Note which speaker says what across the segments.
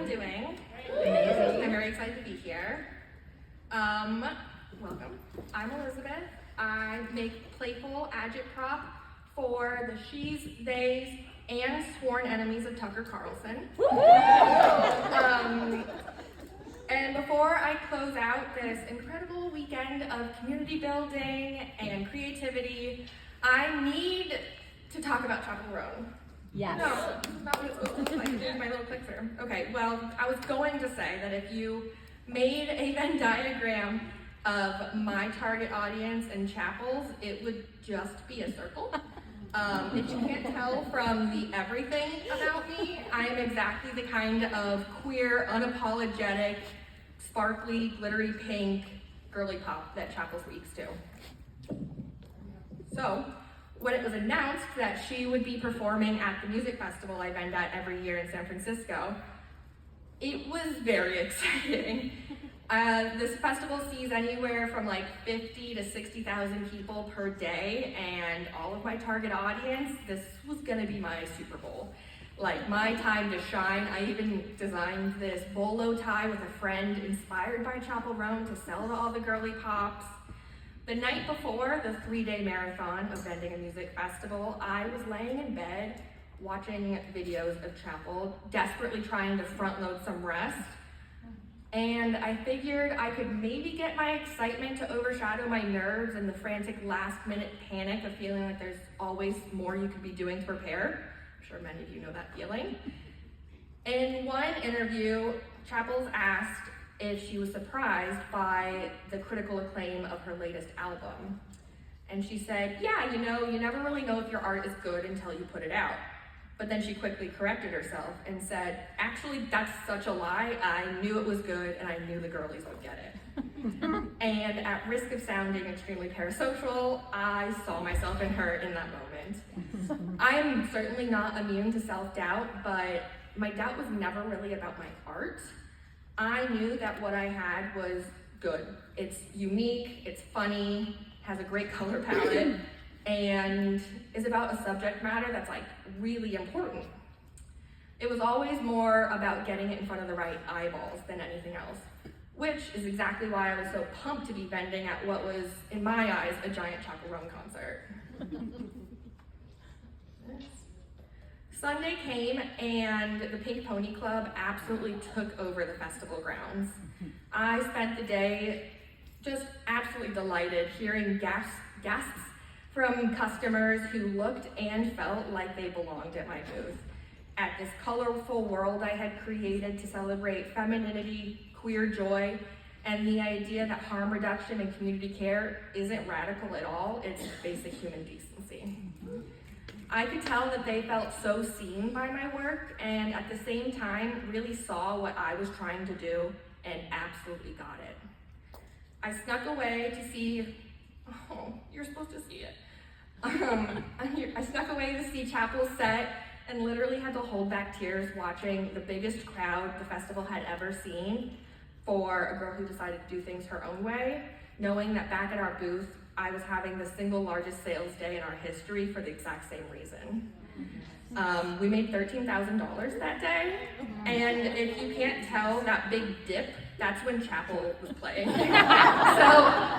Speaker 1: everyone doing? Amazing. I'm very excited to be here. Welcome. I'm Elizabeth. I make playful agitprop for the she's, theys, and sworn enemies of Tucker Carlson. And before I close out this incredible weekend of community building and creativity, I need to talk about Chapel Roan.
Speaker 2: Yes.
Speaker 1: No, not what it's supposed to look like. Here's my little clicker. Okay, well, I was going to say that if you made a Venn diagram of my target audience and Chapel's, it would just be a circle. If you can't tell from the everything about me, I am exactly the kind of queer, unapologetic, sparkly, glittery pink girly pop that Chapel speaks to. So, when it was announced that she would be performing at the music festival I vend at every year in San Francisco, it was very exciting. This festival sees anywhere from like 50 to 60,000 people per day, and all of my target audience, this was gonna be my Super Bowl. Like my time to shine. I even designed this bolo tie with a friend inspired by Chapel Roan to sell to all the girly pops. The night before the 3-day marathon of vending a music festival, I was laying in bed watching videos of Chapel, desperately trying to front load some rest. And I figured I could maybe get my excitement to overshadow my nerves and the frantic last minute panic of feeling like there's always more you could be doing to prepare. I'm sure many of you know that feeling. In one interview, Chapel's asked if she was surprised by the critical acclaim of her latest album. And she said, yeah, you know, you never really know if your art is good until you put it out. But then she quickly corrected herself and said, actually, that's such a lie. I knew it was good and I knew the girlies would get it. And at risk of sounding extremely parasocial, I saw myself in her in that moment. I am certainly not immune to self-doubt, but my doubt was never really about my art. I knew that what I had was good. It's unique, it's funny, has a great color palette, and is about a subject matter that's like really important. It was always more about getting it in front of the right eyeballs than anything else, which is exactly why I was so pumped to be vending at what was, in my eyes, a giant Chapel Roan concert. Sunday came and the Pink Pony Club absolutely took over the festival grounds. I spent the day just absolutely delighted hearing gasps from customers who looked and felt like they belonged at my booth. At this colorful world I had created to celebrate femininity, queer joy, and the idea that harm reduction and community care isn't radical at all, it's basic human decency. I could tell that they felt so seen by my work and at the same time really saw what I was trying to do and absolutely got it. I snuck away to see, oh, you're supposed to see it. I snuck away to see Chapel's set and literally had to hold back tears watching the biggest crowd the festival had ever seen for a girl who decided to do things her own way, knowing that back at our booth, I was having the single largest sales day in our history for the exact same reason. We made $13,000 that day, and if you can't tell that big dip, that's when Chapel was playing. So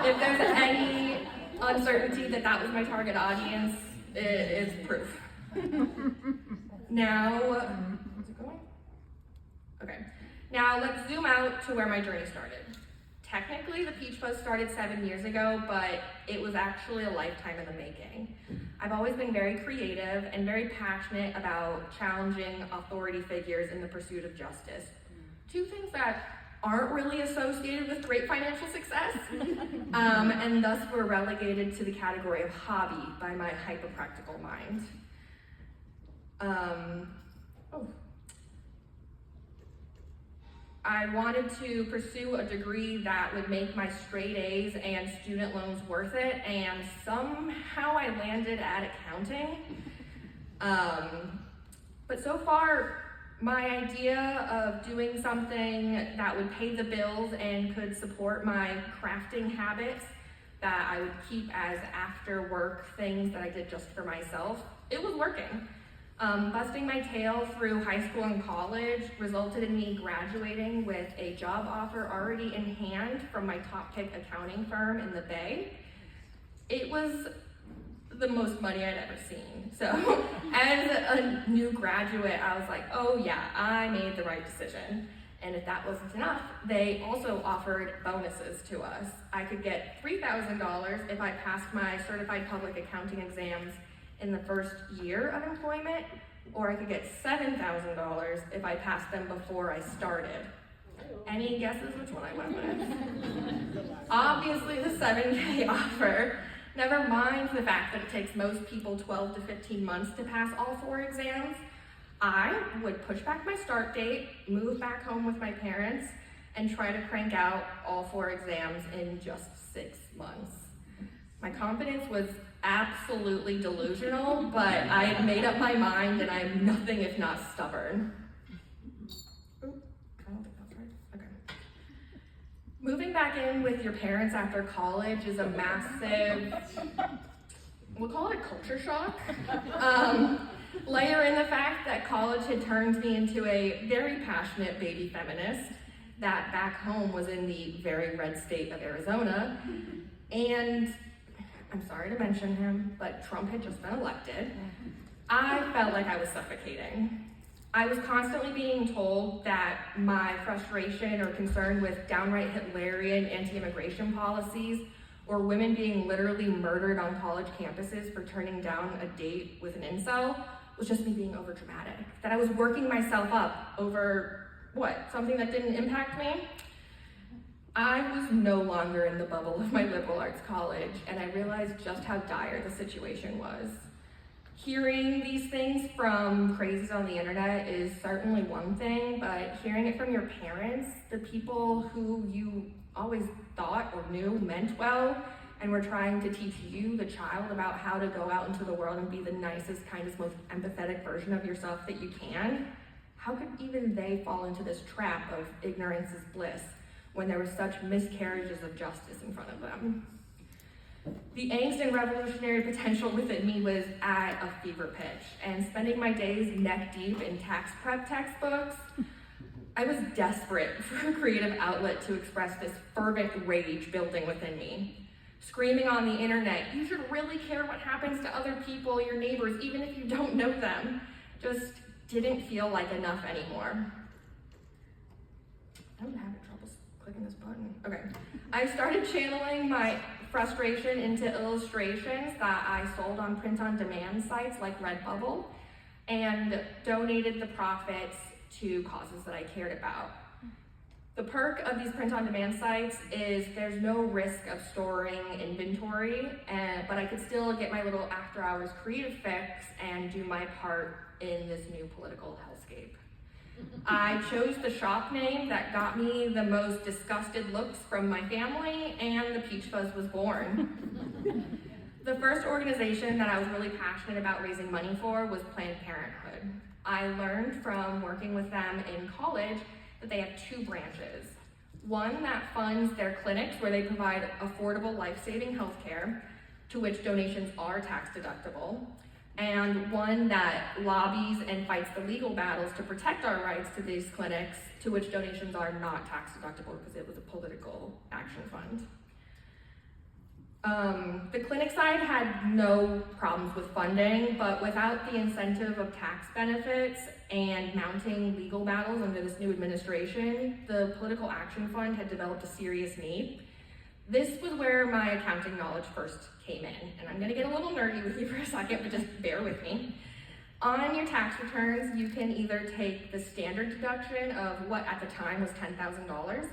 Speaker 1: if there's any uncertainty that that was my target audience, it is proof. Now, is it going? Okay. Now let's zoom out to where my journey started. Technically, the Peach Fuzz started 7 years ago, but it was actually a lifetime in the making. I've always been very creative and very passionate about challenging authority figures in the pursuit of justice. Two things that aren't really associated with great financial success, and thus were relegated to the category of hobby by my hyper-practical mind. I wanted to pursue a degree that would make my straight A's and student loans worth it, and somehow I landed at accounting. But so far, my idea of doing something that would pay the bills and could support my crafting habits that I would keep as after work things that I did just for myself, it was working. Busting my tail through high school and college resulted in me graduating with a job offer already in hand from my top pick accounting firm in the Bay. It was the most money I'd ever seen. So as a new graduate, I was like, oh yeah, I made the right decision. And if that wasn't enough, they also offered bonuses to us. I could get $3,000 if I passed my certified public accounting exams in the first year of employment, or I could get $7,000 if I passed them before I started. Any guesses which one I went with? Obviously the 7K offer. Never mind the fact that it takes most people 12 to 15 months to pass all 4 exams. I would push back my start date, move back home with my parents, and try to crank out all 4 exams in just 6 months. My confidence was absolutely delusional, but I had made up my mind and I'm nothing if not stubborn. Ooh, I don't think that's right. Okay. Moving back in with your parents after college is a massive, we'll call it a culture shock. Layer in the fact that college had turned me into a very passionate baby feminist that back home was in the very red state of Arizona. And I'm sorry to mention him, but Trump had just been elected. I felt like I was suffocating. I was constantly being told that my frustration or concern with downright Hitlerian anti-immigration policies or women being literally murdered on college campuses for turning down a date with an incel was just me being overdramatic. That I was working myself up over, something that didn't impact me? I was no longer in the bubble of my liberal arts college, and I realized just how dire the situation was. Hearing these things from crazies on the internet is certainly one thing, but hearing it from your parents, the people who you always thought or knew meant well, and were trying to teach you, the child, about how to go out into the world and be the nicest, kindest, most empathetic version of yourself that you can, how could even they fall into this trap of ignorance is bliss when there were such miscarriages of justice in front of them? The angst and revolutionary potential within me was at a fever pitch, and spending my days neck deep in tax prep textbooks, I was desperate for a creative outlet to express this fervent rage building within me. Screaming on the internet, you should really care what happens to other people, your neighbors, even if you don't know them, just didn't feel like enough anymore. I'm having trouble clicking this button. Okay. I started channeling my frustration into illustrations that I sold on print-on-demand sites like Redbubble and donated the profits to causes that I cared about. The perk of these print-on-demand sites is there's no risk of storing inventory, but I could still get my little after-hours creative fix and do my part in this new political hellscape. I chose the shop name that got me the most disgusted looks from my family, and the Peach Fuzz was born. The first organization that I was really passionate about raising money for was Planned Parenthood. I learned from working with them in college that they have 2 branches. One that funds their clinics where they provide affordable life-saving healthcare, to which donations are tax deductible, and one that lobbies and fights the legal battles to protect our rights to these clinics, to which donations are not tax deductible because it was a political action fund. The clinic side had no problems with funding, but without the incentive of tax benefits and mounting legal battles under this new administration, the political action fund had developed a serious need. This was where my accounting knowledge first came in, and I'm gonna get a little nerdy with you for a second, but just bear with me. On your tax returns, you can either take the standard deduction of what at the time was $10,000,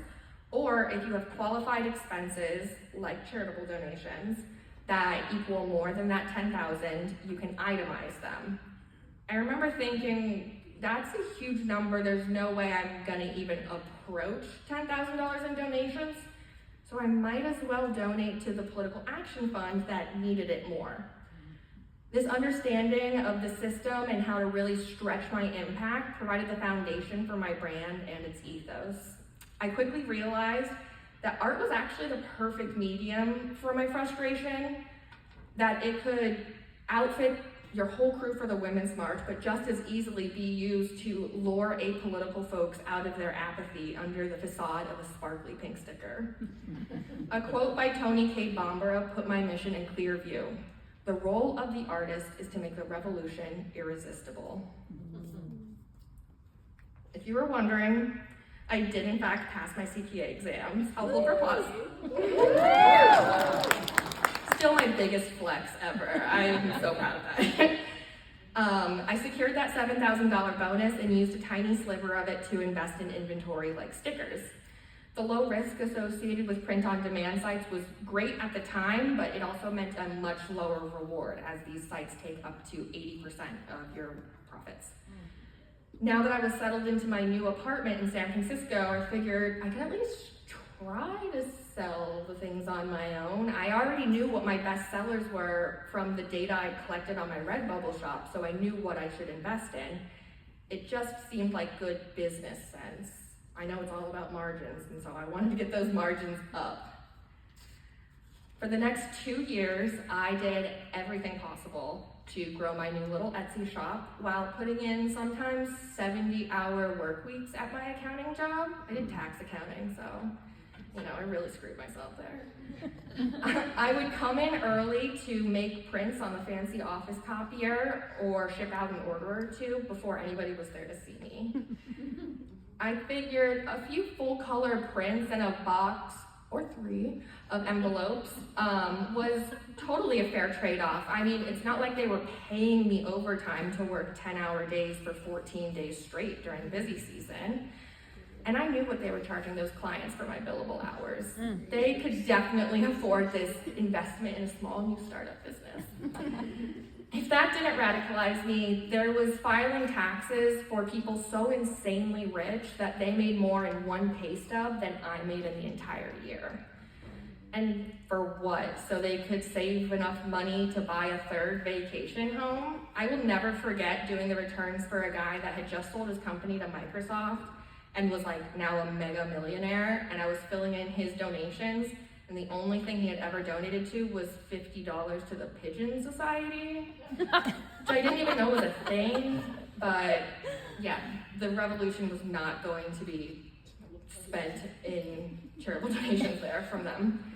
Speaker 1: or if you have qualified expenses, like charitable donations, that equal more than that $10,000, you can itemize them. I remember thinking, that's a huge number, there's no way I'm gonna even approach $10,000 in donations, so I might as well donate to the political action fund that needed it more. This understanding of the system and how to really stretch my impact provided the foundation for my brand and its ethos. I quickly realized that art was actually the perfect medium for my frustration, that it could outfit your whole crew for the Women's March, but just as easily be used to lure apolitical folks out of their apathy under the facade of a sparkly pink sticker. A quote by Tony K. Bambara put my mission in clear view. The role of the artist is to make the revolution irresistible. If you were wondering, I did in fact pass my CPA exams. I'll hold for applause. Still my biggest flex ever. I'm so proud of that. I secured that $7,000 bonus and used a tiny sliver of it to invest in inventory like stickers. The low risk associated with print-on-demand sites was great at the time, but it also meant a much lower reward as these sites take up to 80% of your profits. Now that I was settled into my new apartment in San Francisco, I figured I could at least try to sell the things on my own. I already knew what my best sellers were from the data I collected on my Redbubble shop, so I knew what I should invest in. It just seemed like good business sense. I know it's all about margins, and so I wanted to get those margins up. For the next 2 years, I did everything possible to grow my new little Etsy shop while putting in sometimes 70-hour work weeks at my accounting job. I did tax accounting, so I really screwed myself there. I would come in early to make prints on the fancy office copier or ship out an order or two before anybody was there to see me. I figured a few full-color prints and a box or 3 of envelopes was totally a fair trade-off. I mean, it's not like they were paying me overtime to work 10-hour days for 14 days straight during busy season. And I knew what they were charging those clients for my billable hours. They could definitely afford this investment in a small new startup business. If that didn't radicalize me, there was filing taxes for people so insanely rich that they made more in one pay stub than I made in the entire year. And for what? So they could save enough money to buy a 3rd vacation home? I will never forget doing the returns for a guy that had just sold his company to Microsoft and was now a mega millionaire, and I was filling in his donations, and the only thing he had ever donated to was $50 to the Pigeon Society, which I didn't even know was a thing, but yeah, the revolution was not going to be spent in charitable donations there from them.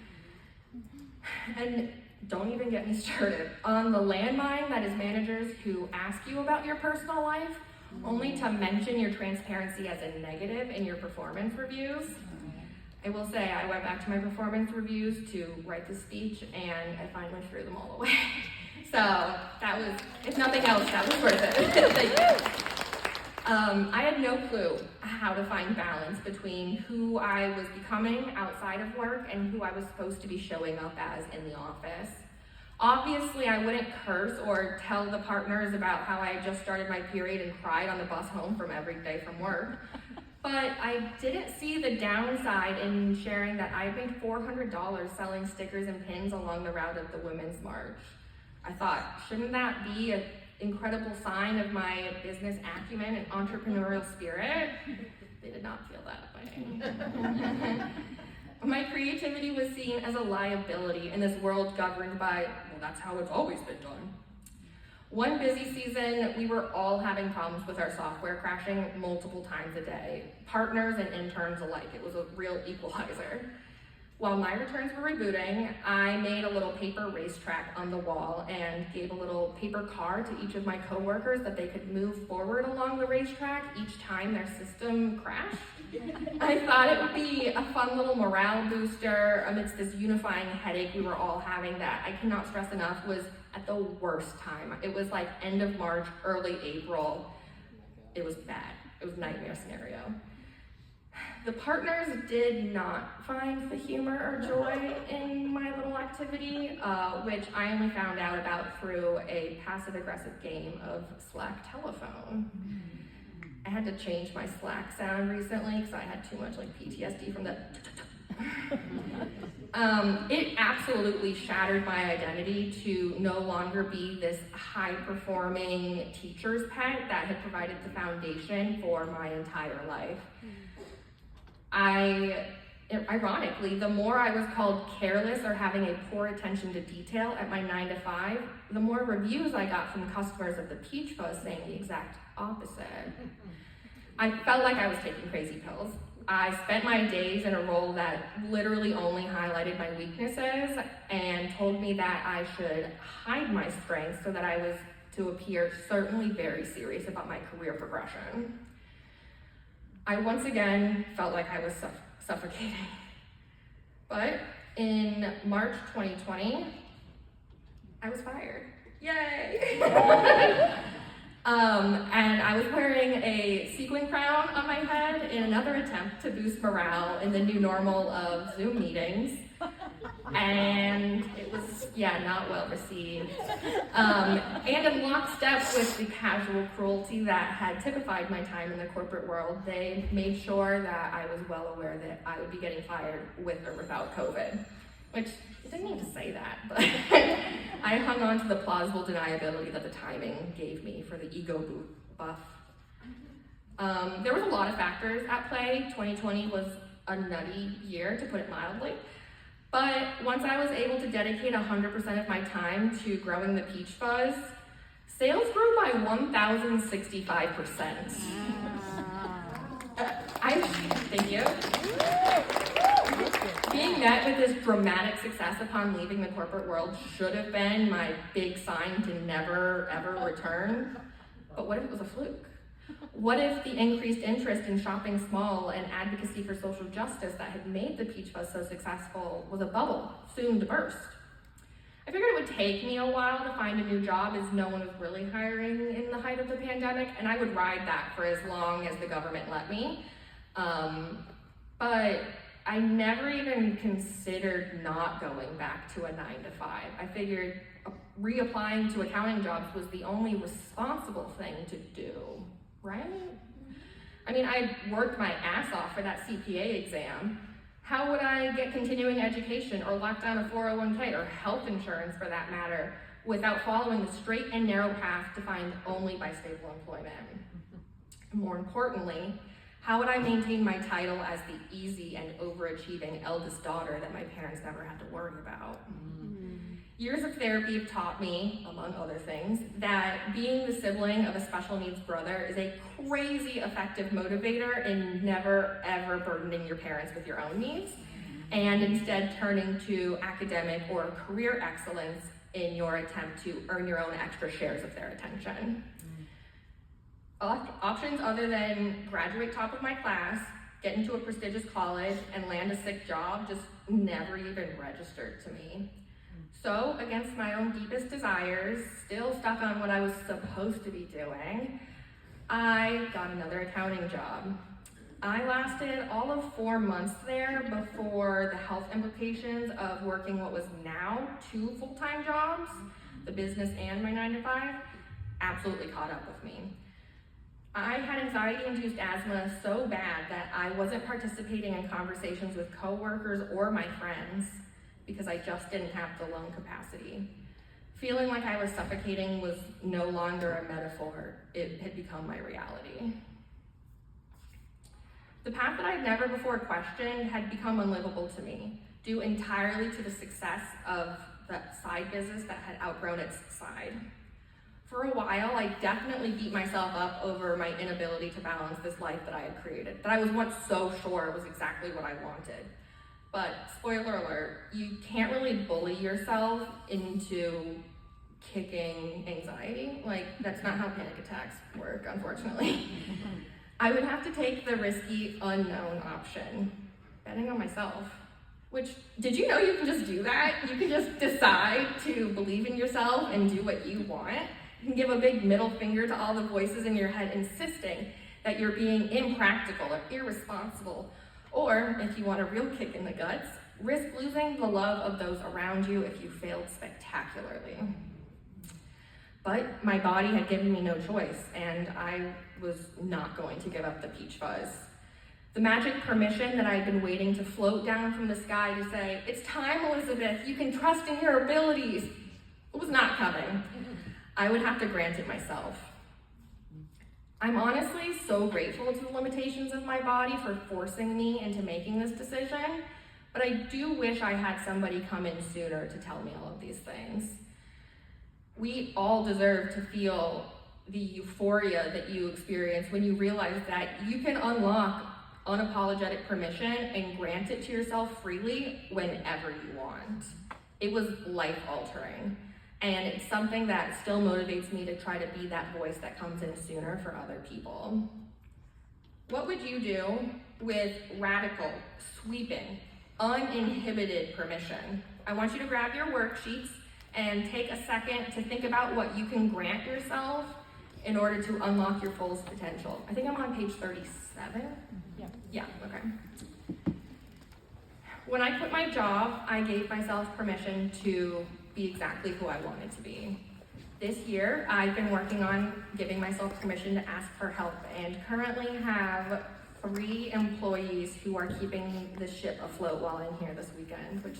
Speaker 1: And don't even get me started on the landmine that is managers who ask you about your personal life, only to mention your transparency as a negative in your performance reviews. I will say I went back to my performance reviews to write the speech, and I finally threw them all away. So that was, if nothing else, that was worth it. Thank you. I had no clue how to find balance between who I was becoming outside of work and who I was supposed to be showing up as in the office. Obviously, I wouldn't curse or tell the partners about how I had just started my period and cried on the bus home from every day from work. But I didn't see the downside in sharing that I made $400 selling stickers and pins along the route of the Women's March. I thought, shouldn't that be an incredible sign of my business acumen and entrepreneurial spirit? They did not feel that way. My creativity was seen as a liability in this world governed by, well, that's how it's always been done. One busy season, we were all having problems with our software crashing multiple times a day, partners and interns alike. It was a real equalizer. While my returns were rebooting, I made a little paper racetrack on the wall and gave a little paper card to each of my coworkers that they could move forward along the racetrack each time their system crashed. I thought it would be a fun little morale booster amidst this unifying headache we were all having that I cannot stress enough was at the worst time. It was like end of March, early April. It was bad. It was a nightmare scenario. The partners did not find the humor or joy in my little activity, which I only found out about through a passive-aggressive game of Slack telephone. I had to change my Slack sound recently because I had too much PTSD from the It absolutely shattered my identity to no longer be this high-performing teacher's pet that had provided the foundation for my entire life. I ironically, the more I was called careless or having a poor attention to detail at my 9 to 5, the more reviews I got from customers of the Peach Fuzz saying the exact opposite. I felt like I was taking crazy pills. I spent my days in a role that literally only highlighted my weaknesses and told me that I should hide my strengths so that I was to appear certainly very serious about my career progression. I once again felt like I was suffocating. But in March 2020, I was fired. Yay! And I was wearing a sequin crown on my head in another attempt to boost morale in the new normal of Zoom meetings. And it was, not well received. And in lockstep with the casual cruelty that had typified my time in the corporate world, they made sure that I was well aware that I would be getting fired with or without COVID. Which, I didn't need to say that, but I hung on to the plausible deniability that the timing gave me for the ego buff. There was a lot of factors at play. 2020 was a nutty year, to put it mildly. But once I was able to dedicate 100% of my time to growing the Peach Fuzz, sales grew by 1,065%. Thank you. Being met with this dramatic success upon leaving the corporate world should have been my big sign to never, ever return. But what if it was a fluke? What if the increased interest in shopping small and advocacy for social justice that had made the Peach Fuzz so successful was a bubble, soon to burst? I figured it would take me a while to find a new job as no one was really hiring in the height of the pandemic, and I would ride that for as long as the government let me. But I never even considered not going back to a 9 to 5. I figured reapplying to accounting jobs was the only responsible thing to do, right? I mean, I worked my ass off for that CPA exam. How would I get continuing education or lock down a 401k or health insurance for that matter without following the straight and narrow path defined only by stable employment? More importantly, how would I maintain my title as the easy and overachieving eldest daughter that my parents never had to worry about? Years of therapy have taught me, among other things, that being the sibling of a special needs brother is a crazy effective motivator in never ever burdening your parents with your own needs, and instead turning to academic or career excellence in your attempt to earn your own extra shares of their attention. Options other than graduate top of my class, get into a prestigious college, and land a sick job just never even registered to me. So, against my own deepest desires, still stuck on what I was supposed to be doing, I got another accounting job. I lasted all of 4 months there before the health implications of working what was now 2 full-time jobs, the business and my 9 to 5, absolutely caught up with me. I had anxiety-induced asthma so bad that I wasn't participating in conversations with coworkers or my friends because I just didn't have the lung capacity. Feeling like I was suffocating was no longer a metaphor, it had become my reality. The path that I'd never before questioned had become unlivable to me, due entirely to the success of that side business that had outgrown its side. For a while, I definitely beat myself up over my inability to balance this life that I had created, that I was once so sure was exactly what I wanted. But, spoiler alert, you can't really bully yourself into kicking anxiety. Like, that's not how panic attacks work, unfortunately. I would have to take the risky, unknown option, betting on myself. Which, did you know you can just do that? You can just decide to believe in yourself and do what you want. You can give a big middle finger to all the voices in your head insisting that you're being impractical or irresponsible. Or, if you want a real kick in the guts, risk losing the love of those around you if you failed spectacularly. But my body had given me no choice, and I was not going to give up the Peach Fuzz. The magic permission that I had been waiting to float down from the sky to say, "It's time, Elizabeth, you can trust in your abilities," was not coming. I would have to grant it myself. I'm honestly so grateful to the limitations of my body for forcing me into making this decision, but I do wish I had somebody come in sooner to tell me all of these things. We all deserve to feel the euphoria that you experience when you realize that you can unlock unapologetic permission and grant it to yourself freely whenever you want. It was life-altering, and it's something that still motivates me to try to be that voice that comes in sooner for other people. What would you do with radical, sweeping, uninhibited permission? I want you to grab your worksheets and take a second to think about what you can grant yourself in order to unlock your fullest potential. I think I'm on page 37. Yeah, okay. When I quit my job, I gave myself permission to be exactly who I wanted to be. This year, I've been working on giving myself permission to ask for help, and currently have 3 employees who are keeping the ship afloat while I'm here this weekend, which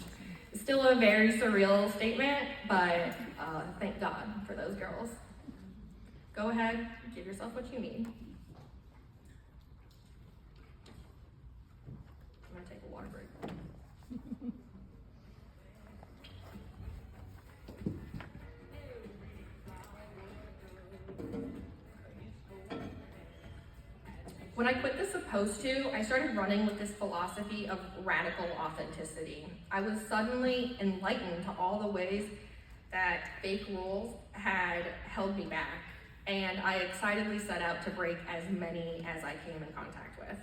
Speaker 1: is still a very surreal statement, but thank God for those girls. Go ahead, give yourself what you need. I'm gonna take a water break. When I quit the supposed to, I started running with this philosophy of radical authenticity. I was suddenly enlightened to all the ways that fake rules had held me back, and I excitedly set out to break as many as I came in contact with.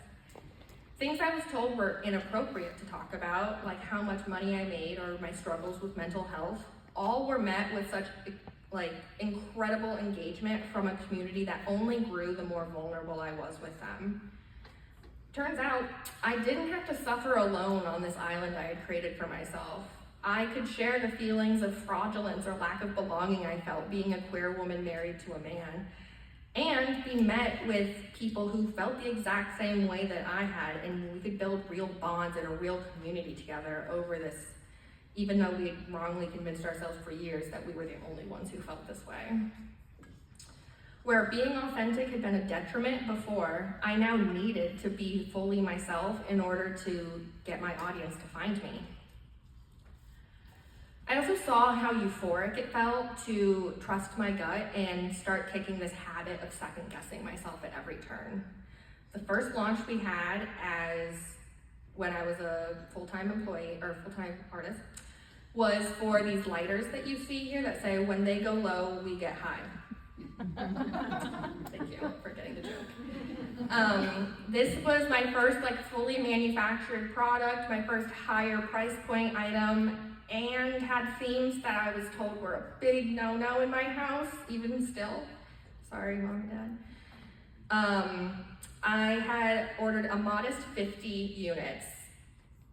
Speaker 1: Things I was told were inappropriate to talk about, like how much money I made or my struggles with mental health, all were met with such incredible engagement from a community that only grew the more vulnerable I was with them. Turns out, I didn't have to suffer alone on this island I had created for myself. I could share the feelings of fraudulence or lack of belonging I felt being a queer woman married to a man, and be met with people who felt the exact same way that I had, and we could build real bonds and a real community together over this, even though we had wrongly convinced ourselves for years that we were the only ones who felt this way. Where being authentic had been a detriment before, I now needed to be fully myself in order to get my audience to find me. I also saw how euphoric it felt to trust my gut and start kicking this habit of second-guessing myself at every turn. The first launch we had when I was a full-time employee or full-time artist was for these lighters that you see here that say, when they go low, we get high. Thank you for getting the joke. This was my first fully manufactured product, my first higher price point item, and had themes that I was told were a big no-no in my house, even still. Sorry, Mom and Dad. I had ordered a modest 50 units,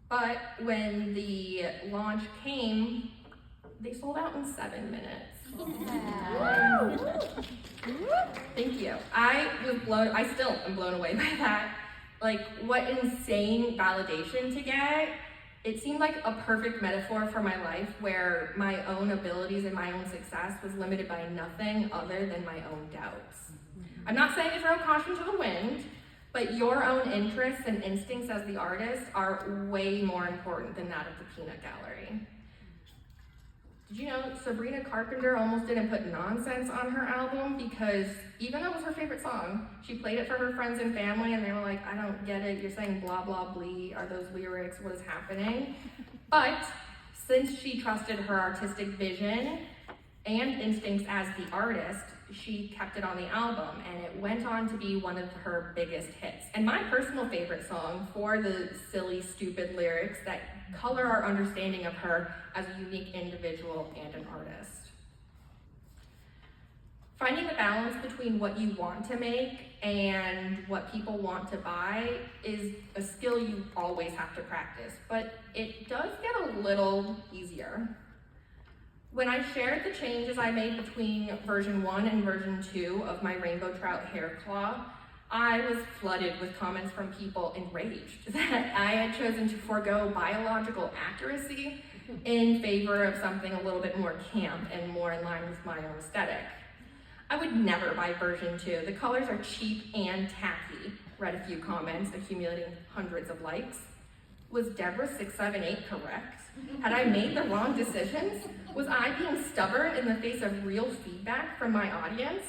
Speaker 1: but when the launch came, they sold out in 7 minutes. Yeah. Thank you. I still am blown away by that. What insane validation to get. It seemed like a perfect metaphor for my life, where my own abilities and my own success was limited by nothing other than my own doubts. I'm not saying to throw caution to the wind, but your own interests and instincts as the artist are way more important than that of the peanut gallery. Did you know Sabrina Carpenter almost didn't put Nonsense on her album because even though it was her favorite song, she played it for her friends and family and they were like, I don't get it, you're saying blah blah blee, are those lyrics, what is happening? But since she trusted her artistic vision and instincts as the artist, she kept it on the album and it went on to be one of her biggest hits. And my personal favorite song for the silly, stupid lyrics that color our understanding of her as a unique individual and an artist. Finding the balance between what you want to make and what people want to buy is a skill you always have to practice, but it does get a little easier. When I shared the changes I made between version 1 and version 2 of my Rainbow Trout hair claw, I was flooded with comments from people enraged that I had chosen to forego biological accuracy in favor of something a little bit more camp and more in line with my own aesthetic. I would never buy version 2. The colors are cheap and tacky. Read a few comments, accumulating hundreds of likes. Was Deborah678 correct? Had I made the wrong decisions? Was I being stubborn in the face of real feedback from my audience?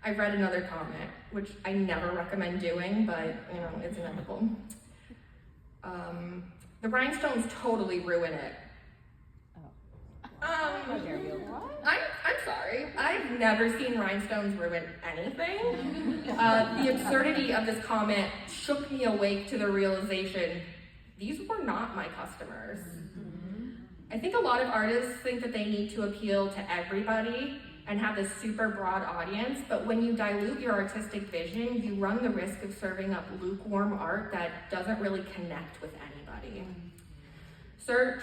Speaker 1: I read another comment, which I never recommend doing, but it's inevitable. The rhinestones totally ruin it. I'm sorry, I've never seen rhinestones ruin anything. The absurdity of this comment shook me awake to the realization, these were not my customers. I think a lot of artists think that they need to appeal to everybody and have this super broad audience, but when you dilute your artistic vision, you run the risk of serving up lukewarm art that doesn't really connect with anybody.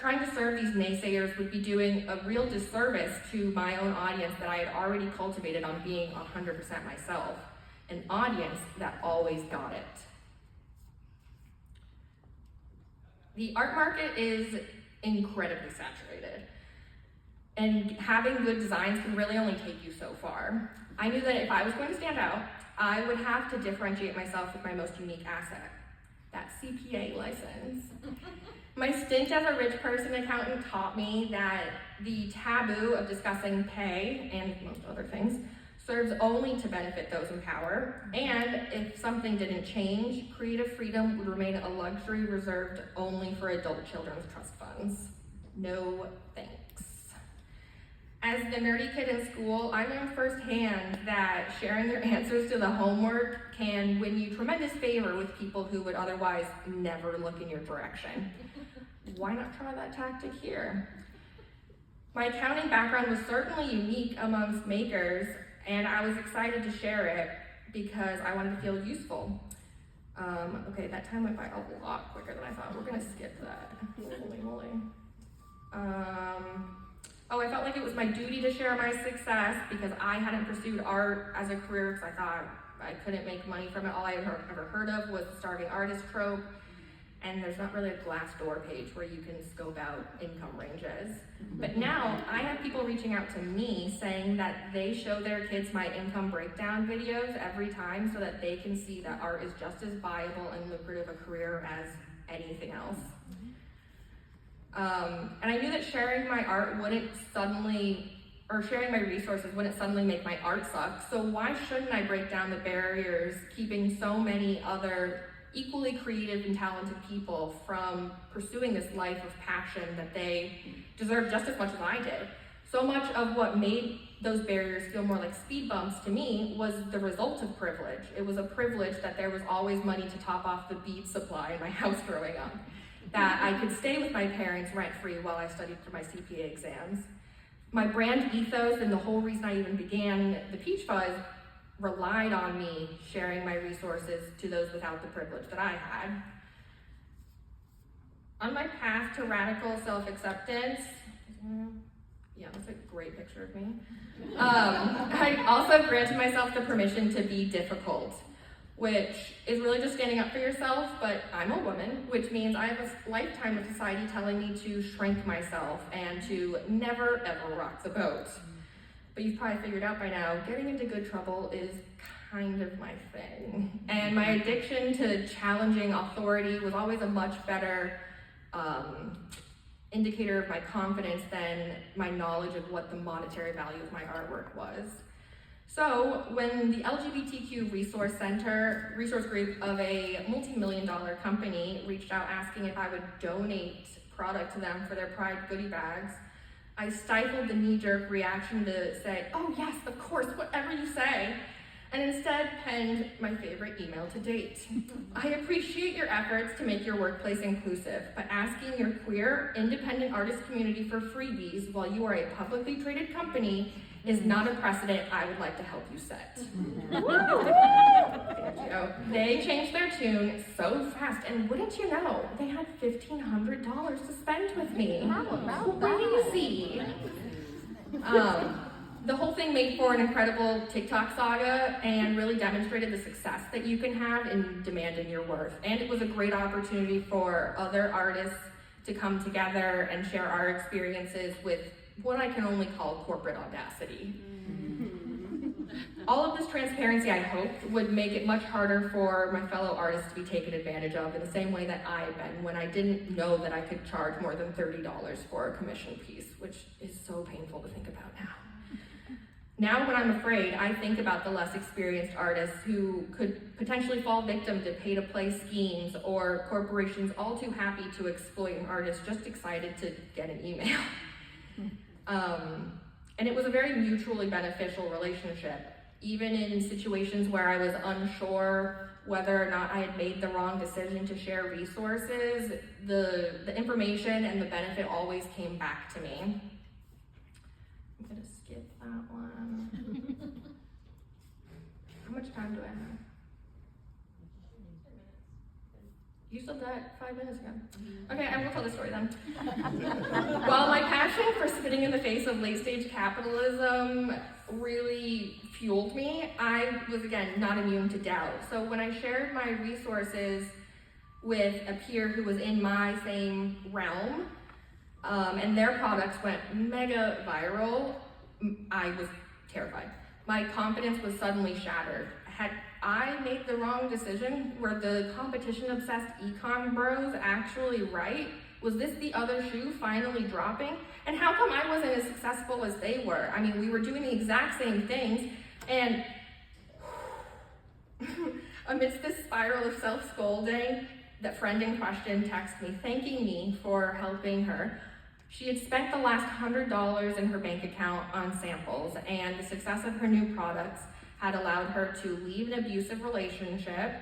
Speaker 1: Trying to serve these naysayers would be doing a real disservice to my own audience that I had already cultivated on being 100% myself, an audience that always got it. The art market is incredibly saturated, and having good designs can really only take you so far. I knew that if I was going to stand out, I would have to differentiate myself with my most unique asset, that CPA license. My stint as a rich person accountant taught me that the taboo of discussing pay, and most other things, serves only to benefit those in power, and if something didn't change, creative freedom would remain a luxury reserved only for adult children's trust funds. No thanks. As the nerdy kid in school, I learned firsthand that sharing your answers to the homework can win you tremendous favor with people who would otherwise never look in your direction. Why not try that tactic here? My accounting background was certainly unique amongst makers, and I was excited to share it because I wanted to feel useful. Okay, that time went by a lot quicker than I thought. We're gonna skip that. Holy moly. I felt like it was my duty to share my success because I hadn't pursued art as a career because I thought I couldn't make money from it. All I had ever heard of was the starving artist trope, and there's not really a Glassdoor page where you can scope out income ranges. But now I have people reaching out to me saying that they show their kids my income breakdown videos every time so that they can see that art is just as viable and lucrative a career as anything else. And I knew that sharing my art wouldn't suddenly, or sharing my resources wouldn't suddenly make my art suck, so why shouldn't I break down the barriers keeping so many other equally creative and talented people from pursuing this life of passion that they deserve just as much as I did. So much of what made those barriers feel more like speed bumps to me was the result of privilege. It was a privilege that there was always money to top off the bead supply in my house growing up, that I could stay with my parents rent-free while I studied for my CPA exams. My brand ethos and the whole reason I even began the Peach Fuzz relied on me sharing my resources to those without the privilege that I had. On my path to radical self-acceptance, yeah, that's a great picture of me. I also granted myself the permission to be difficult, which is really just standing up for yourself, but I'm a woman, which means I have a lifetime of society telling me to shrink myself and to never ever rock the boat. But you've probably figured out by now, getting into good trouble is kind of my thing. And my addiction to challenging authority was always a much better indicator of my confidence than my knowledge of what the monetary value of my artwork was. So when the LGBTQ resource group of a multi-million-dollar company reached out asking if I would donate product to them for their Pride goodie bags, I stifled the knee-jerk reaction to say, oh yes, of course, whatever you say, and instead penned my favorite email to date. I appreciate your efforts to make your workplace inclusive, but asking your queer, independent artist community for freebies while you are a publicly traded company is not a precedent I would like to help you set. Thank you. They changed their tune so fast, and wouldn't you know, they had $1,500 to spend with me. Crazy. The whole thing made for an incredible TikTok saga and really demonstrated the success that you can have in demanding your worth. And it was a great opportunity for other artists to come together and share our experiences with what I can only call corporate audacity. All of this transparency, I hoped, would make it much harder for my fellow artists to be taken advantage of in the same way that I had been when I didn't know that I could charge more than $30 for a commission piece, which is so painful to think about now. Now when I'm afraid, I think about the less experienced artists who could potentially fall victim to pay-to-play schemes or corporations all too happy to exploit an artist just excited to get an email. And it was a very mutually beneficial relationship. Even in situations where I was unsure whether or not I had made the wrong decision to share resources, the information and the benefit always came back to me. I'm gonna skip that one. How much time do I have? You said that 5 minutes ago. Okay, I will tell the story then. While my passion for spitting in the face of late-stage capitalism really fueled me, I was, again, not immune to doubt. So when I shared my resources with a peer who was in my same realm, and their products went mega viral, I was terrified. My confidence was suddenly shattered. Had I made the wrong decision? Were the competition-obsessed econ bros actually right? Was this the other shoe finally dropping? And how come I wasn't as successful as they were? I mean, we were doing the exact same things, and amidst this spiral of self-scolding, the friend in question texted me, thanking me for helping her. She had spent the last $100 in her bank account on samples, and the success of her new products had allowed her to leave an abusive relationship,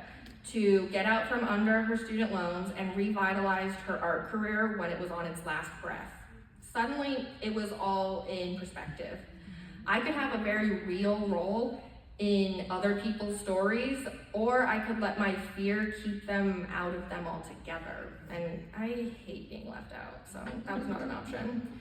Speaker 1: to get out from under her student loans, and revitalized her art career when it was on its last breath. Suddenly, it was all in perspective. I could have a very real role in other people's stories, or I could let my fear keep them out of them altogether. And I hate being left out, so that was not an option.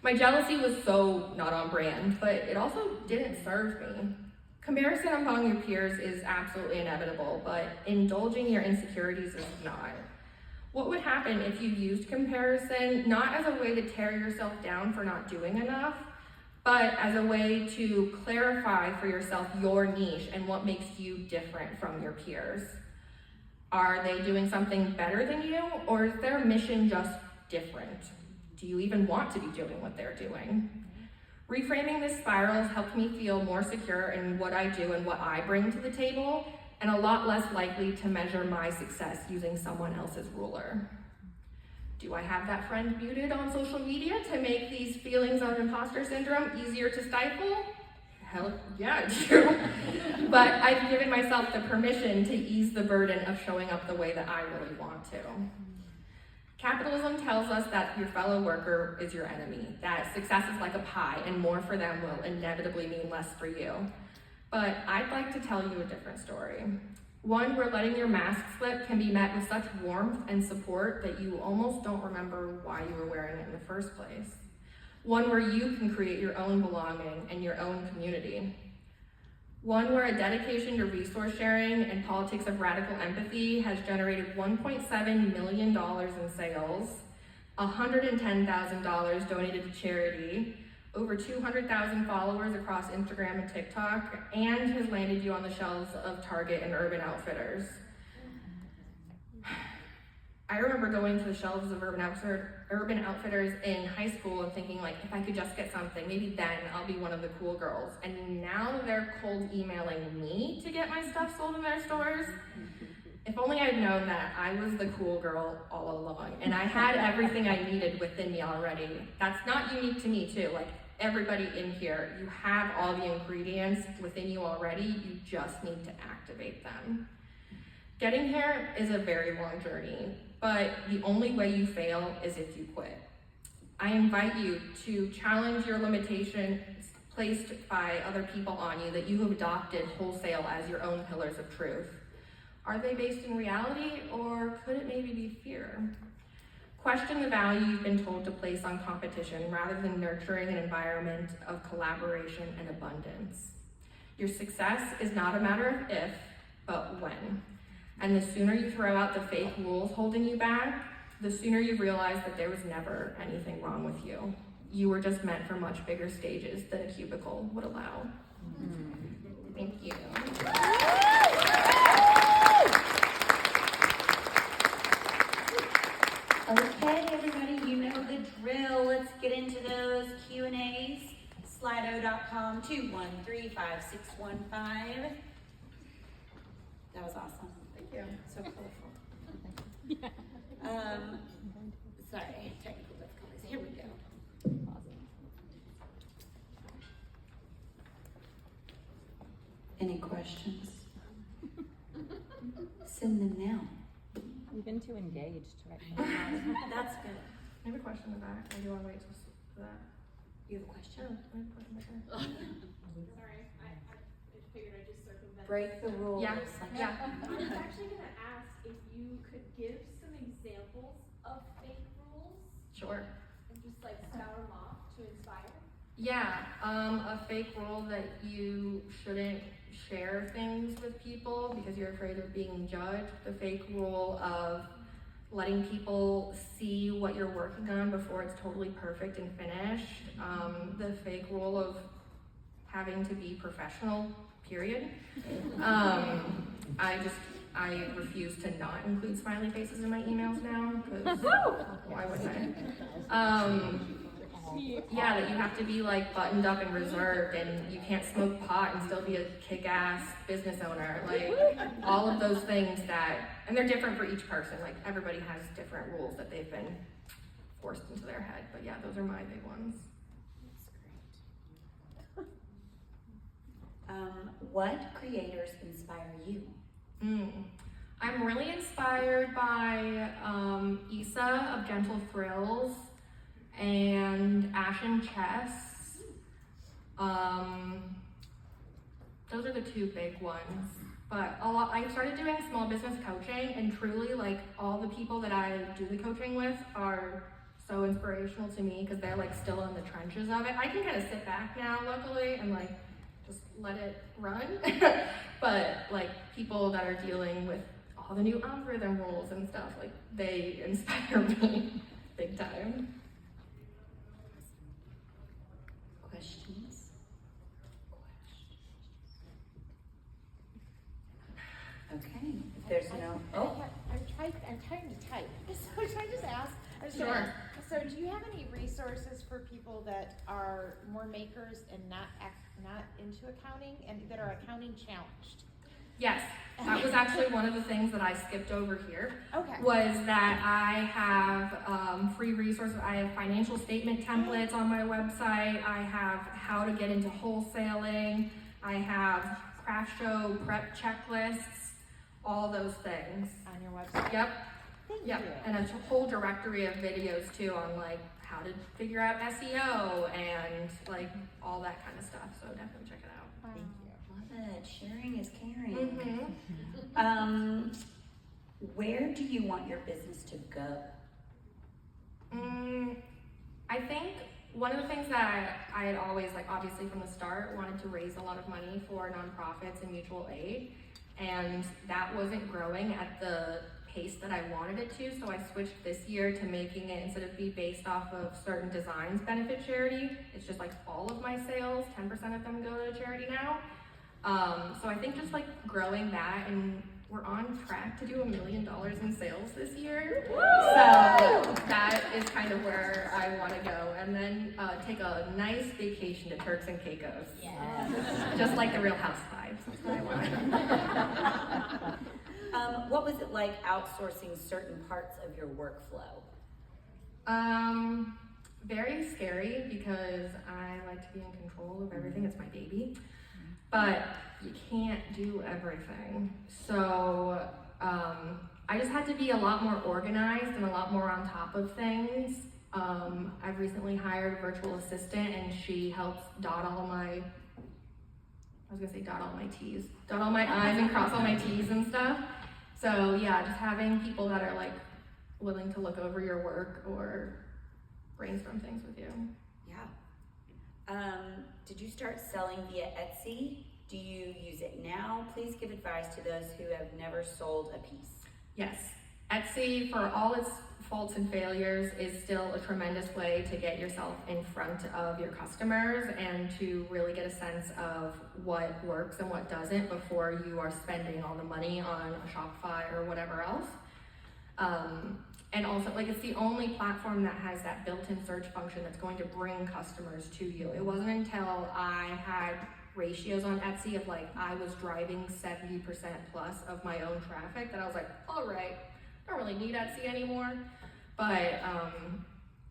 Speaker 1: My jealousy was so not on brand, but it also didn't serve me. Comparison among your peers is absolutely inevitable, but indulging your insecurities is not. What would happen if you used comparison not as a way to tear yourself down for not doing enough, but as a way to clarify for yourself your niche and what makes you different from your peers? Are they doing something better than you, or is their mission just different? Do you even want to be doing what they're doing? Reframing this spiral has helped me feel more secure in what I do and what I bring to the table, and a lot less likely to measure my success using someone else's ruler. Do I have that friend muted on social media to make these feelings of imposter syndrome easier to stifle? Hell yeah, I do. But I've given myself the permission to ease the burden of showing up the way that I really want to. Capitalism tells us that your fellow worker is your enemy, that success is like a pie and more for them will inevitably mean less for you. But I'd like to tell you a different story. One where letting your mask slip can be met with such warmth and support that you almost don't remember why you were wearing it in the first place. One where you can create your own belonging and your own community. One where a dedication to resource sharing and politics of radical empathy has generated $1.7 million in sales, $110,000 donated to charity, over 200,000 followers across Instagram and TikTok, and has landed you on the shelves of Target and Urban Outfitters. I remember going to the shelves of Urban Outfitters in high school and thinking, like, if I could just get something, maybe then I'll be one of the cool girls. And now they're cold emailing me to get my stuff sold in their stores. If only I'd known that I was the cool girl all along, and I had everything I needed within me already. That's not unique to me too. Like, everybody in here, you have all the ingredients within you already, you just need to activate them. Getting here is a very long journey, but the only way you fail is if you quit. I invite you to challenge your limitations placed by other people on you that you have adopted wholesale as your own pillars of truth. Are they based in reality, or could it maybe be fear? Question the value you've been told to place on competition rather than nurturing an environment of collaboration and abundance. Your success is not a matter of if, but when. And the sooner you throw out the fake rules holding you back, the sooner you realize that there was never anything wrong with you. You were just meant for much bigger stages than a cubicle would allow. Thank you.
Speaker 2: Okay, everybody, you know the drill. Let's get into those Q&As. Slido.com 2135615. That was awesome.
Speaker 1: Thank you.
Speaker 2: So colorful. Sorry, technical difficulties. Here we go. Any questions? Send them now.
Speaker 3: You've been too engaged right
Speaker 2: That's good.
Speaker 1: I have a question in the back. Or do you want to wait till that?
Speaker 2: You have a question?
Speaker 1: Sure. I have a question back there.
Speaker 4: Sorry, I figured I'd just circumvent.
Speaker 2: Break the rules.
Speaker 1: Yeah. Yeah.
Speaker 4: I was actually gonna ask if you could give some examples of fake rules
Speaker 1: Sure.
Speaker 4: and just like spout them off to inspire.
Speaker 1: Yeah, a fake rule that you shouldn't share things with people because you're afraid of being judged. The fake rule of letting people see what you're working on before it's totally perfect and finished. The fake rule of having to be professional, period. I refuse to not include smiley faces in my emails now, because why wouldn't I? Yeah, that you have to be like buttoned up and reserved, and you can't smoke pot and still be a kick-ass business owner. Like all of those things and they're different for each person. Like everybody has different rules that they've been forced into their head. But yeah, those are my big ones.
Speaker 2: That's great. What creators inspire you?
Speaker 1: I'm really inspired by Issa of Gentle Thrills and Ashen Chess. Those are the two big ones. But I started doing small business coaching, and truly, like, all the people that I do the coaching with are so inspirational to me because they're like still in the trenches of it. I can kind of sit back now, luckily, and like just let it run. But like people that are dealing with all the new algorithm rules and stuff, like they inspire me big time.
Speaker 2: Questions? Okay, if there's no,
Speaker 5: I'm trying to type. So should I just ask?
Speaker 1: Sure.
Speaker 5: So do you have any resources for people that are more makers and not into accounting and that are accounting challenged?
Speaker 1: Yes, that was actually one of the things that I skipped over here.
Speaker 5: Okay.
Speaker 1: Was that I have free resources. I have financial statement templates on my website. I have how to get into wholesaling. I have craft show prep checklists, all those things.
Speaker 5: On your website?
Speaker 1: Yep.
Speaker 5: Thank
Speaker 1: Yep.
Speaker 5: you.
Speaker 1: And a whole directory of videos too on like how to figure out SEO and like all that kind of stuff. So definitely check it out.
Speaker 5: Thank you.
Speaker 2: love it. Sharing is caring.
Speaker 1: Mm-hmm.
Speaker 2: Where do you want your business to go?
Speaker 1: I think one of the things that I had always, like obviously from the start, wanted to raise a lot of money for nonprofits and mutual aid, and that wasn't growing at the pace that I wanted it to, so I switched this year to making it, instead of be based off of certain designs benefit charity, it's just like all of my sales, 10% of them go to charity now. So I think just like growing that, and we're on track to do $1 million in sales this year. So that is kind of where I want to go, and then take a nice vacation to Turks and Caicos.
Speaker 2: Yeah.
Speaker 1: Just like the Real Housewives. That's what I want.
Speaker 2: What was it like outsourcing certain parts of your workflow?
Speaker 1: Very scary because I like to be in control of everything. It's my baby. But you can't do everything. So I just had to be a lot more organized and a lot more on top of things. I've recently hired a virtual assistant, and she helps dot all my T's, dot all my I's and cross all my T's and stuff. So yeah, just having people that are like willing to look over your work or brainstorm things with you.
Speaker 2: Yeah. Did you start selling via Etsy? Do you use it now? Please give advice to those who have never sold a piece.
Speaker 1: Yes, Etsy, for all its faults and failures is still a tremendous way to get yourself in front of your customers and to really get a sense of what works and what doesn't before you are spending all the money on a Shopify or whatever else. And also, like, it's the only platform that has that built-in search function that's going to bring customers to you. It wasn't until I had ratios on Etsy of like, I was driving 70% plus of my own traffic that I was like, all right, I don't really need Etsy anymore. But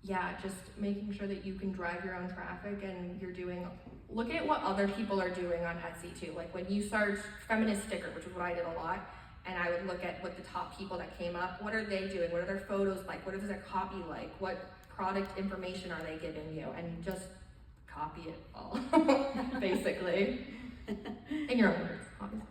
Speaker 1: yeah, just making sure that you can drive your own traffic and you're doing, look at what other people are doing on Etsy too. Like when you search feminist sticker, which is what I did a lot, and I would look at what the top people that came up, what are they doing? What are their photos like? What is their copy like? What product information are they giving you? And just copy it all, basically. In your own words, obviously.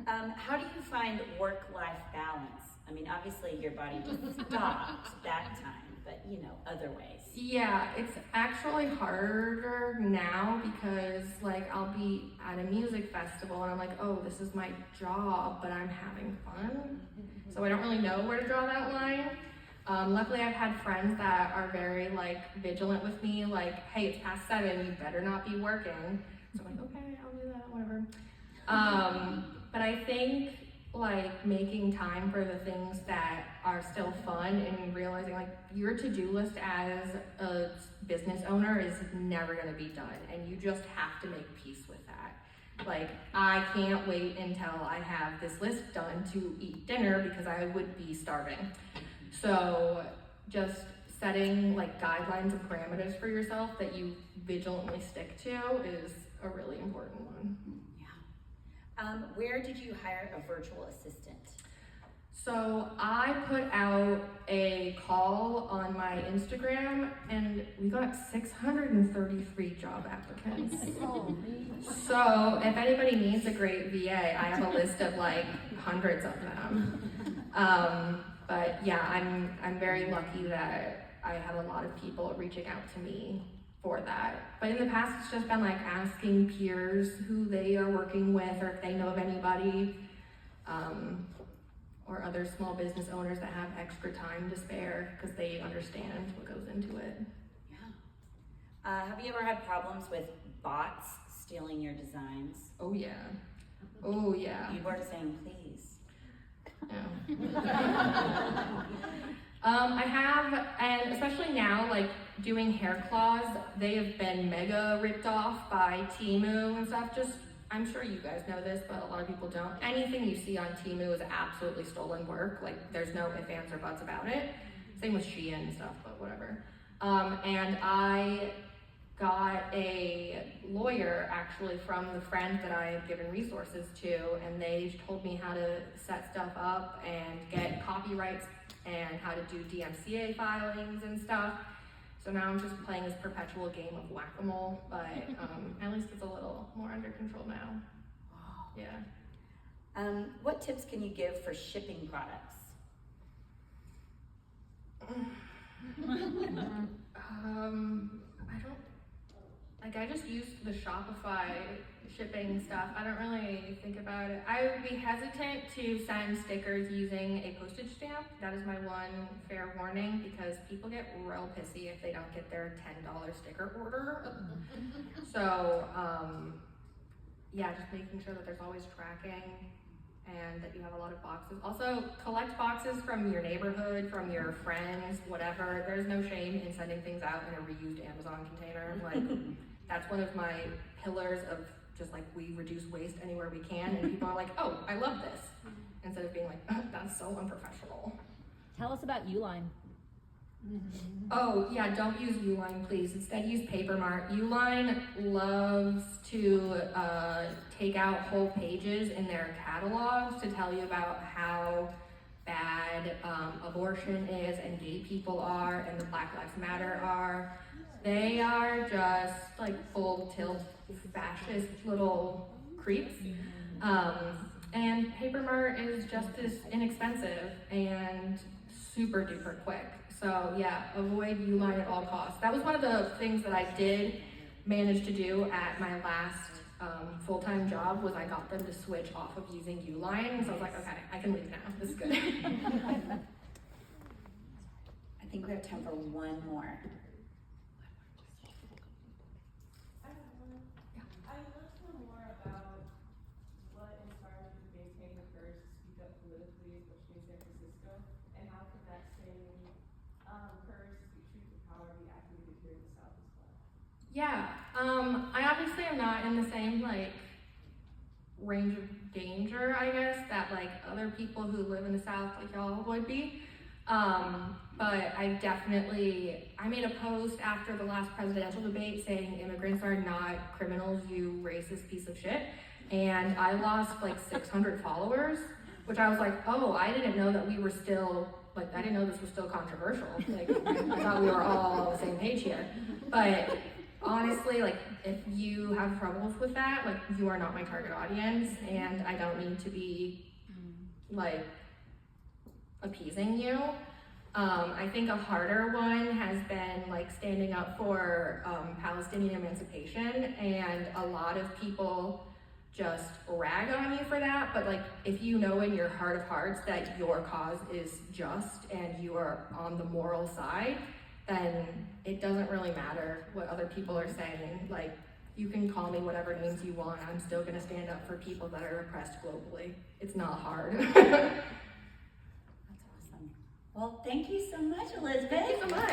Speaker 2: How do you find work-life balance? I mean, obviously your body just stopped that time, but you know, other ways.
Speaker 1: Yeah, it's actually harder now because like I'll be at a music festival and I'm like, oh, this is my job, but I'm having fun. So I don't really know where to draw that line. Luckily I've had friends that are very like vigilant with me, like, hey, it's past 7, you better not be working. So I'm like, okay, I'll do that, whatever. But I think like making time for the things that are still fun and realizing like your to-do list as a business owner is never going to be done, and you just have to make peace with that. Like, I can't wait until I have this list done to eat dinner because I would be starving. So just setting like guidelines and parameters for yourself that you vigilantly stick to is a really important one.
Speaker 2: Where did you hire a virtual assistant?
Speaker 1: So I put out a call on my Instagram and we got 633 job applicants. So if anybody needs a great VA, I have a list of like hundreds of them. But yeah, I'm very lucky that I have a lot of people reaching out to me for that. But in the past, it's just been like asking peers who they are working with or if they know of anybody, or other small business owners that have extra time to spare because they understand what goes into it.
Speaker 2: Yeah. Have you ever had problems with bots stealing your designs?
Speaker 1: Oh yeah. Oh yeah.
Speaker 2: You were saying please.
Speaker 1: Yeah. I have, and especially now, like doing hair claws, they have been mega ripped off by Temu and stuff. Just, I'm sure you guys know this, but a lot of people don't. Anything you see on Temu is absolutely stolen work. Like, there's no ifs, ands, or buts about it. Same with Shein and stuff, but whatever. And I got a lawyer actually from the friend that I had given resources to, and they told me how to set stuff up and get copyrights and how to do DMCA filings and stuff. So now I'm just playing this perpetual game of whack-a-mole, but at least it's a little more under control now. Yeah.
Speaker 2: What tips can you give for shipping products?
Speaker 1: I just used the Shopify shipping stuff. I don't really think about it. I would be hesitant to send stickers using a postage stamp. That is my one fair warning, because people get real pissy if they don't get their $10 sticker order. So, yeah, just making sure that there's always tracking and that you have a lot of boxes. Also, collect boxes from your neighborhood, from your friends, whatever. There's no shame in sending things out in a reused Amazon container. Like, that's one of my pillars of just like, we reduce waste anywhere we can, and people are like, oh, I love this, instead of being like, that's so unprofessional.
Speaker 3: Tell us about Uline.
Speaker 1: Oh yeah, don't use Uline, please. Instead, use Papermart. Uline loves to take out whole pages in their catalogs to tell you about how bad abortion is and gay people are and the Black Lives Matter are. They are just like full tilt fascist little creeps. And Papermart is just as inexpensive and super duper quick. So yeah, avoid Uline at all costs. That was one of the things that I did manage to do at my last full-time job, was I got them to switch off of using Uline. So I was like, okay, I can leave now, this is good.
Speaker 2: have time for one more.
Speaker 6: I'd love to know more about what inspired you to maintain the courage to speak up politically, especially in San Francisco, and how could that same courage to speak truth to power be activated here in the South as well?
Speaker 1: Yeah, I obviously am not in the same like range of danger, I guess, that like other people who live in the South like y'all would be. But I made a post after the last presidential debate saying immigrants are not criminals, you racist piece of shit. And I lost like 600 followers, which I was like, oh, I didn't know that we were still, like, I didn't know this was still controversial. Like, I thought we were all on the same page here. But honestly, like, if you have troubles with that, like, you are not my target audience, and I don't need to be, like, appeasing you. I think a harder one has been like standing up for Palestinian emancipation, and a lot of people just rag on you for that, but like if you know in your heart of hearts that your cause is just and you are on the moral side, then it doesn't really matter what other people are saying. Like, you can call me whatever names you want, I'm still gonna stand up for people that are oppressed globally. It's not hard.
Speaker 2: That's awesome. Well, thank you so much, Elizabeth.
Speaker 1: Thank you so much.